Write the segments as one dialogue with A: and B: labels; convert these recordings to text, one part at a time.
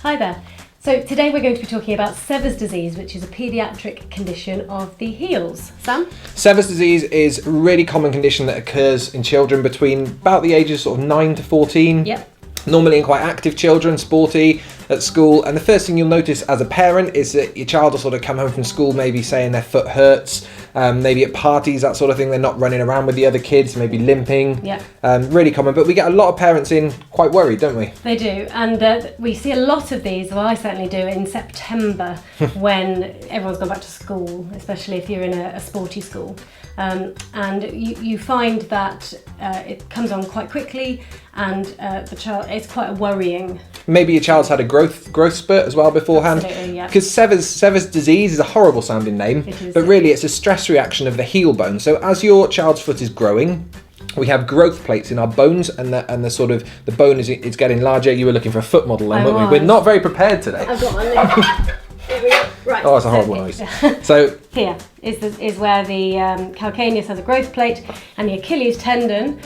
A: Hi there. So today we're going to be talking about Sever's disease, which is a paediatric condition of the heels. Sam?
B: Sever's disease is a really common condition that occurs in children between about the ages of 9 to 14.
A: Yep.
B: Normally in quite active children, sporty at school, and the first thing you'll notice as a parent is that your child will sort of come home from school maybe saying their foot hurts, maybe at parties, that sort of thing, they're not running around with the other kids, maybe limping.
A: Yeah.
B: Really common, but we get a lot of parents in quite worried, don't we?
A: They do, and we see a lot of these, well I certainly do, in September when everyone's gone back to school, especially if you're in a sporty school. And you find that it comes on quite quickly, and the child, it's quite worrying.
B: Maybe your child's had a growth spurt as well beforehand.
A: Absolutely, yeah.
B: Because Sever's disease is a horrible sounding name, but really it's a stress reaction of the heel bone. So as your child's foot is growing, we have growth plates in our bones, and the sort of the bone is getting larger. You were looking for a foot model then, weren't we? We're not very prepared today.
A: I've got one there. Here we go. Right.
B: Oh, that's a horrible noise. So
A: here is where the calcaneus has a growth plate, and the Achilles tendon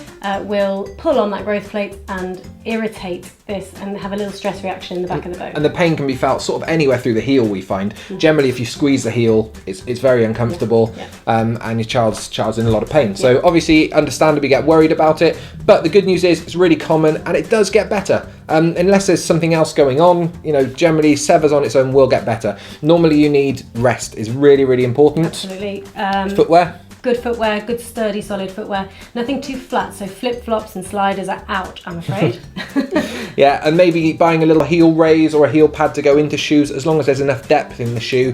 A: will pull on that growth plate and irritate this and have a little stress reaction in the back of the bone.
B: And the pain can be felt sort of anywhere through the heel, we find. Generally, if you squeeze the heel, it's very uncomfortable, and your child's in a lot of pain. So obviously, understandably get worried about it, but the good news is it's really common and it does get better. Unless there's something else going on, generally Sever's on its own will get better. Normally you need rest, is really, really important.
A: Absolutely.
B: Footwear?
A: Good footwear, good sturdy solid footwear. Nothing too flat, so flip-flops and sliders are out, I'm afraid.
B: Yeah, and maybe buying a little heel raise or a heel pad to go into shoes, as long as there's enough depth in the shoe,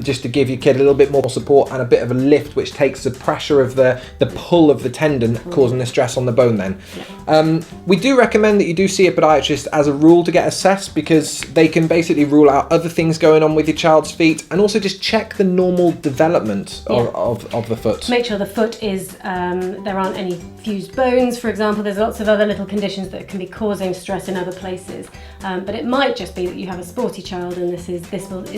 B: just to give your kid a little bit more support and a bit of a lift, which takes the pressure of the pull of the tendon, causing the stress on the bone then. We do recommend that you do see a podiatrist as a rule to get assessed, because they can basically rule out other things going on with your child's feet, and also just check the normal development of the foot.
A: To make sure the foot is, there aren't any fused bones, for example. There's lots of other little conditions that can be causing stress in other places. But it might just be that you have a sporty child and this is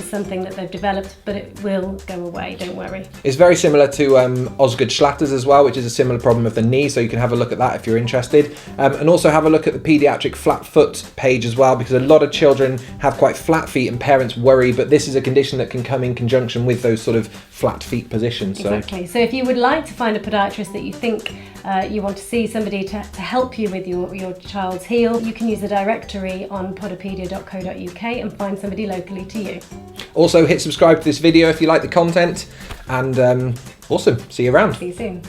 A: something that they've developed, but it will go away, don't worry.
B: It's very similar to Osgood-Schlatter's as well, which is a similar problem of the knee, so you can have a look at that if you're interested. And also have a look at the paediatric flat foot page as well, because a lot of children have quite flat feet and parents worry, but this is a condition that can come in conjunction with those sort of flat feet positions.
A: Exactly. So if you would like to find a podiatrist that you think you want to see, somebody to help you with your child's heel, you can use the directory on podopedia.co.uk and find somebody locally to you.
B: Also hit subscribe to this video if you like the content, and awesome, see you around.
A: See you soon.